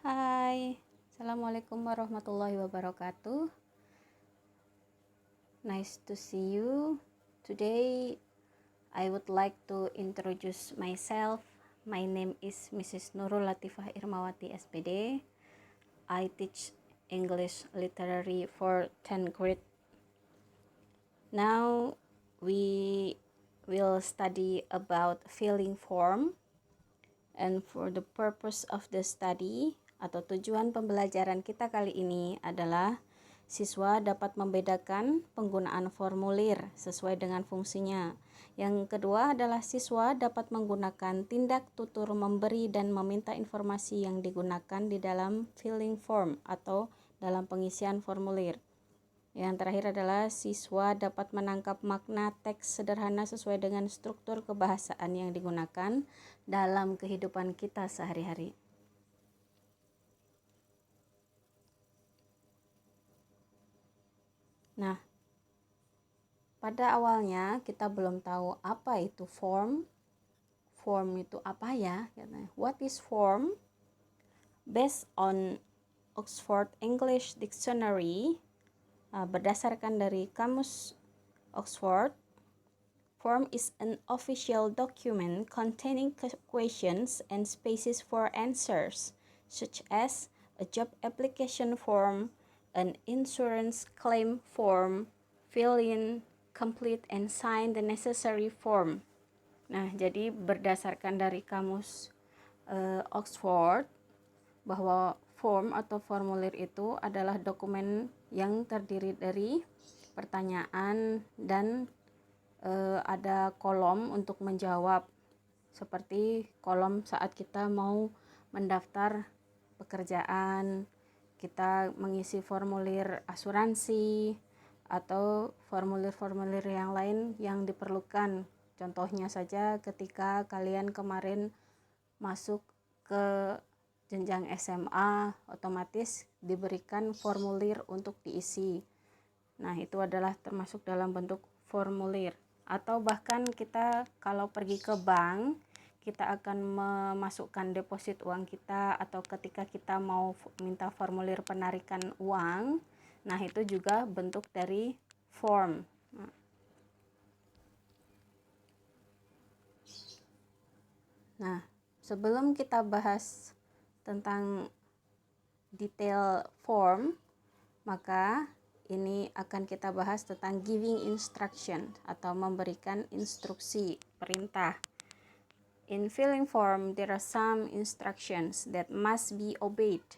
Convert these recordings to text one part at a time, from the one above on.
Hai, Assalamualaikum warahmatullahi wabarakatuh. Nice to see you. Today, I would like to introduce myself. My name is Mrs. Nurul Latifah Irmawati SPD. I teach English Literary for 10th grade. Now, we will study about filling form. And for the purpose of the study atau tujuan pembelajaran kita kali ini adalah siswa dapat membedakan penggunaan formulir sesuai dengan fungsinya. Yang kedua adalah siswa dapat menggunakan tindak tutur memberi dan meminta informasi yang digunakan di dalam filling form atau dalam pengisian formulir. Yang terakhir adalah siswa dapat menangkap makna teks sederhana sesuai dengan struktur kebahasaan yang digunakan dalam kehidupan kita sehari-hari. Nah, pada awalnya kita belum tahu apa itu form. Form itu apa ya? What is form? Based on Oxford English Dictionary, berdasarkan dari kamus Oxford, form is an official document containing questions and spaces for answers, such as a job application form, an insurance claim form, fill in, complete, and sign the necessary form. Nah, jadi berdasarkan dari kamus Oxford, bahwa form atau formulir itu adalah dokumen yang terdiri dari pertanyaan dan ada kolom untuk menjawab, seperti kolom saat kita mau mendaftar pekerjaan, kita mengisi formulir asuransi atau formulir-formulir yang lain yang diperlukan. Contohnya saja ketika kalian kemarin masuk ke jenjang SMA, otomatis diberikan formulir untuk diisi. Nah, itu adalah termasuk dalam bentuk formulir. Atau bahkan kita kalau pergi ke bank, kita akan memasukkan deposit uang kita, atau ketika kita mau minta formulir penarikan uang, nah itu juga bentuk dari form. Nah, sebelum kita bahas tentang detail form, maka ini akan kita bahas tentang giving instruction atau memberikan instruksi, perintah. In filling form, there are some instructions that must be obeyed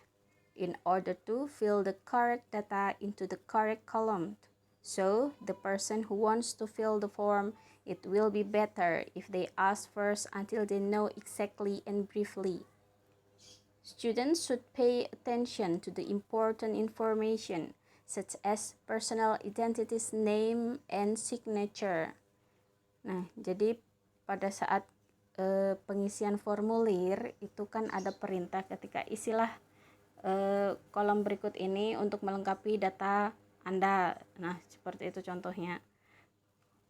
in order to fill the correct data into the correct column. So, the person who wants to fill the form, it will be better if they ask first until they know exactly and briefly. Students should pay attention to the important information such as personal identities, name, and signature. Nah, jadi pada saat pengisian formulir itu kan ada perintah ketika isilah kolom berikut ini untuk melengkapi data Anda. Nah, seperti itu contohnya.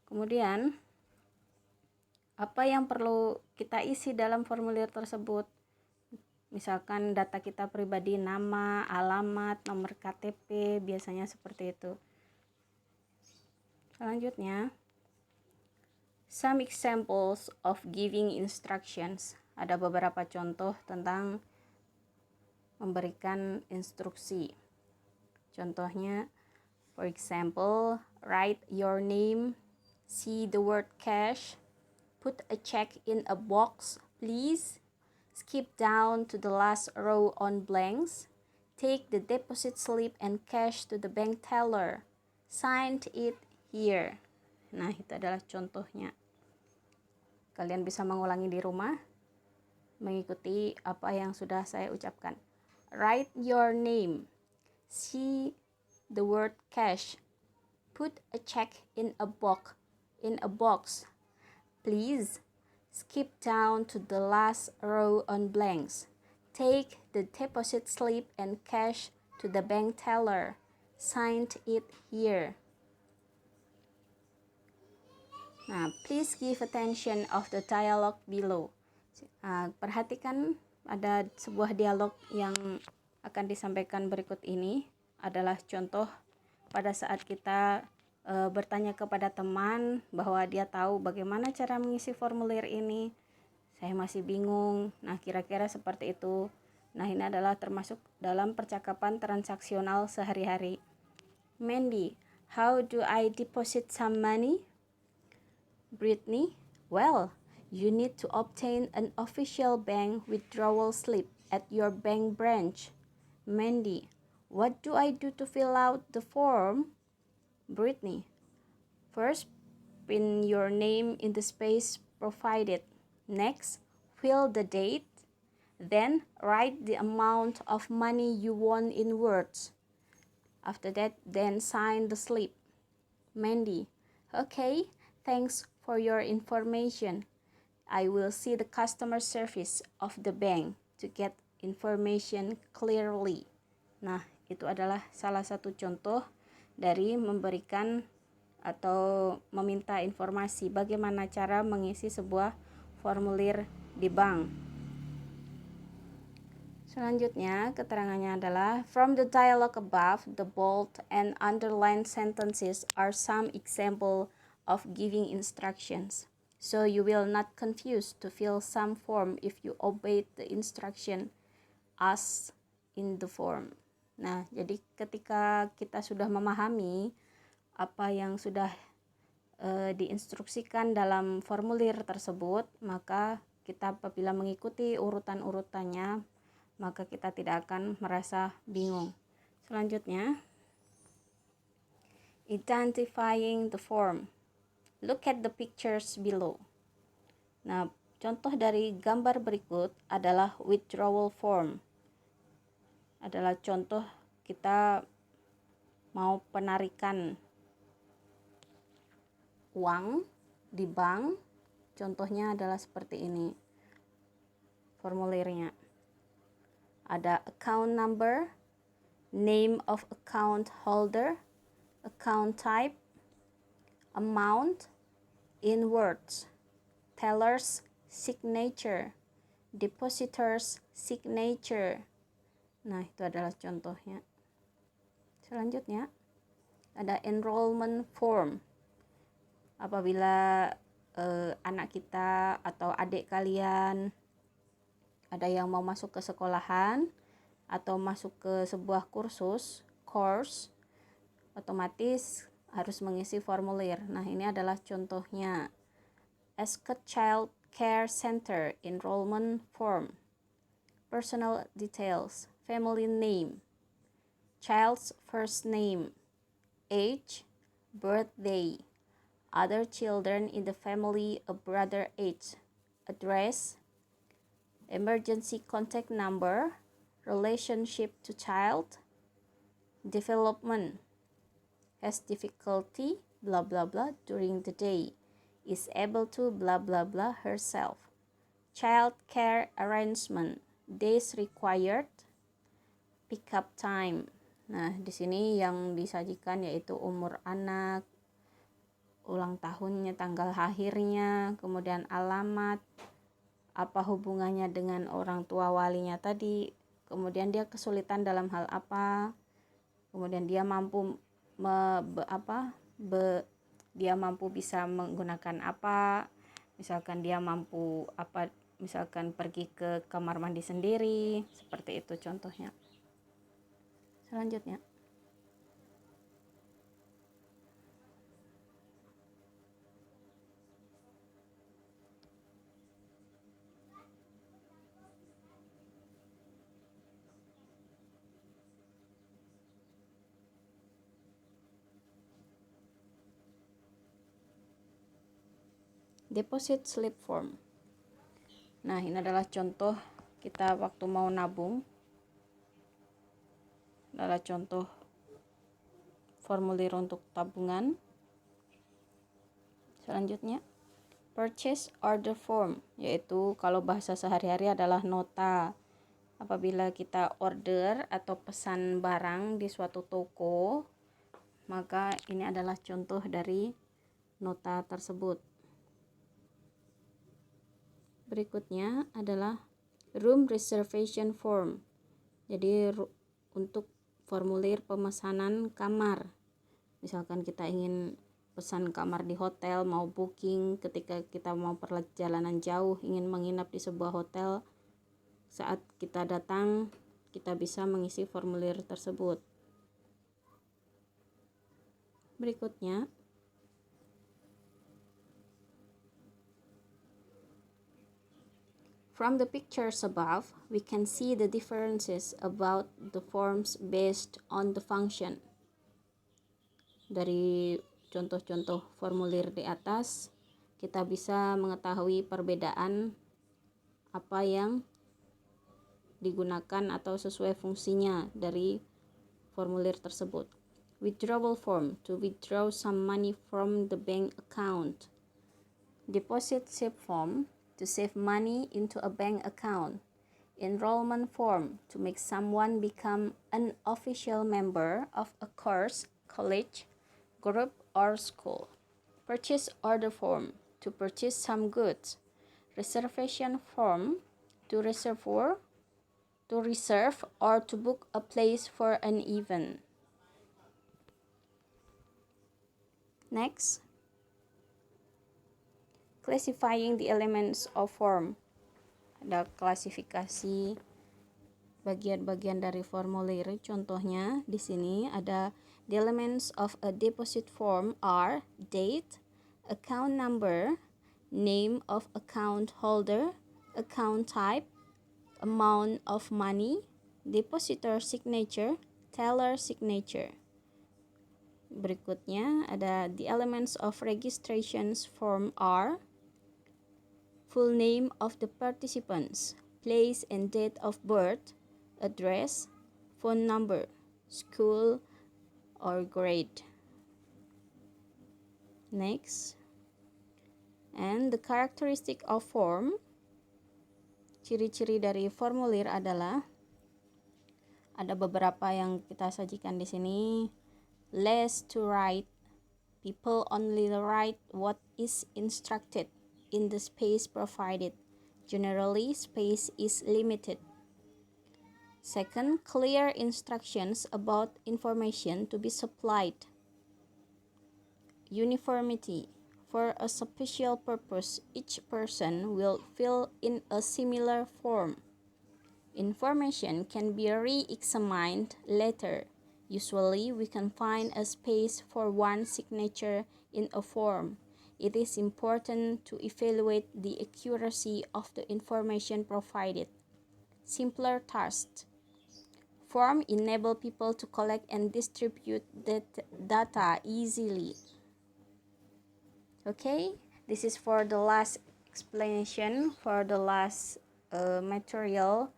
Kemudian, apa yang perlu kita isi dalam formulir tersebut? Misalkan data kita pribadi, nama, alamat, nomor KTP, biasanya seperti itu. Selanjutnya, some examples of giving instructions. Ada beberapa contoh tentang memberikan instruksi. Contohnya, for example, write your name, see the word cash, put a check in a box, please. Skip down to the last row on blanks. Take the deposit slip and cash to the bank teller. Sign it here. Nah, itu adalah contohnya. Kalian bisa mengulangi di rumah, mengikuti apa yang sudah saya ucapkan. Write your name. See the word cash. Put a check in a box. Please. Skip down to the last row on blanks. Take the deposit slip and cash to the bank teller. Sign it here. Nah, please give attention of the dialogue below. Perhatikan Ada sebuah dialog yang akan disampaikan berikut ini adalah contoh pada saat kita bertanya kepada teman bahwa dia tahu bagaimana cara mengisi formulir ini. Saya masih bingung. Nah, kira-kira seperti itu. Nah, ini adalah termasuk dalam percakapan transaksional sehari-hari. Mandy, how do I deposit some money? Brittany, well, you need to obtain an official bank withdrawal slip at your bank branch. Mandy, what do I do to fill out the form? Brittany, first, pin your name in the space provided. Next, fill the date. Then, write the amount of money you want in words. After that, then sign the slip. Mandy, okay, thanks for your information. I will see the customer service of the bank to get information clearly. Nah, itu adalah salah satu contoh dari memberikan atau meminta informasi bagaimana cara mengisi sebuah formulir di bank. Selanjutnya, keterangannya adalah from the dialogue above, the bold and underlined sentences are some example of giving instructions. So you will not confuse to fill some form if you obey the instruction as in the form. Nah, jadi ketika kita sudah memahami apa yang sudah diinstruksikan dalam formulir tersebut, maka kita apabila mengikuti urutan-urutannya, maka kita tidak akan merasa bingung. Selanjutnya, identifying the form. Look at the pictures below. Nah, contoh dari gambar berikut adalah withdrawal form. Adalah contoh kita mau penarikan uang di bank. Contohnya adalah seperti ini formulirnya. Ada account number, name of account holder, account type, amount, in words, teller's signature, depositor's signature. Nah, itu adalah contohnya. Selanjutnya, ada enrollment form. Apabila anak kita atau adik kalian ada yang mau masuk ke sekolahan atau masuk ke sebuah course, otomatis harus mengisi formulir. Nah, ini adalah contohnya. Ascot Child Care Center enrollment form. Personal details, family name, child's first name, age, birthday, other children in the family of brother age, address, emergency contact number, relationship to child, development, has difficulty, blah blah blah during the day, is able to blah blah blah herself, child care arrangement, days required, pick up time. Nah, di sini yang disajikan yaitu umur anak, ulang tahunnya, tanggal lahirnya, kemudian alamat, apa hubungannya dengan orang tua walinya tadi, kemudian dia kesulitan dalam hal apa, kemudian dia mampu dia mampu bisa menggunakan apa, misalkan dia mampu misalkan pergi ke kamar mandi sendiri, seperti itu contohnya. Selanjutnya, deposit slip form. Nah, ini adalah contoh kita waktu mau nabung. Adalah contoh formulir untuk tabungan. Selanjutnya, purchase order form, yaitu kalau bahasa sehari-hari adalah nota. Apabila kita order atau pesan barang di suatu toko, maka ini adalah contoh dari nota tersebut. Berikutnya adalah room reservation form. Jadi untuk formulir pemesanan kamar. Misalkan kita ingin pesan kamar di hotel, mau booking ketika kita mau perjalanan jauh, ingin menginap di sebuah hotel, saat kita datang kita bisa mengisi formulir tersebut. Berikutnya, from the pictures above, we can see the differences about the forms based on the function. Dari contoh-contoh formulir di atas, kita bisa mengetahui perbedaan apa yang digunakan atau sesuai fungsinya dari formulir tersebut. Withdrawal form, to withdraw some money from the bank account. Deposit slip form, to save money into a bank account. Enrollment form, to make someone become an official member of a course, college, group, or school. Purchase order form, to purchase some goods. Reservation form, to reserve or to book a place for an event. Next, classifying the elements of form. Ada klasifikasi bagian-bagian dari formulir. Contohnya di sini ada the elements of a deposit form are date, account number, name of account holder, account type, amount of money, depositor signature, teller signature. Berikutnya ada the elements of registrations form are full name of the participants, place and date of birth, address, phone number, school or grade. Next, and the characteristic of form. Ciri-ciri dari formulir adalah ada beberapa yang kita sajikan di sini. Less to write. People only write what is instructed in the space provided. Generally, space is limited. Second, clear instructions about information to be supplied. Uniformity. For a special purpose, each person will fill in a similar form. Information can be re-examined later. Usually, we can find a space for one signature in a form. It is important to evaluate the accuracy of the information provided. Simpler tasks. Form enable people to collect and distribute data easily. Okay, this is for the last explanation for the last material.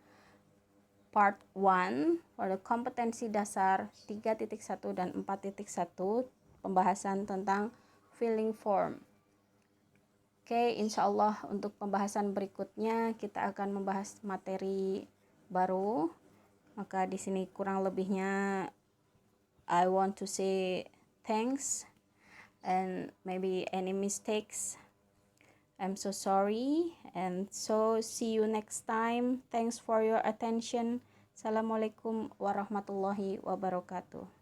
Part 1 pada kompetensi dasar 3.1 dan 4.1 pembahasan tentang filling form. Oke, insya Allah untuk pembahasan berikutnya kita akan membahas materi baru. Maka di sini kurang lebihnya I want to say thanks and maybe any mistakes. I'm so sorry, and so see you next time. Thanks for your attention. Assalamualaikum warahmatullahi wabarakatuh.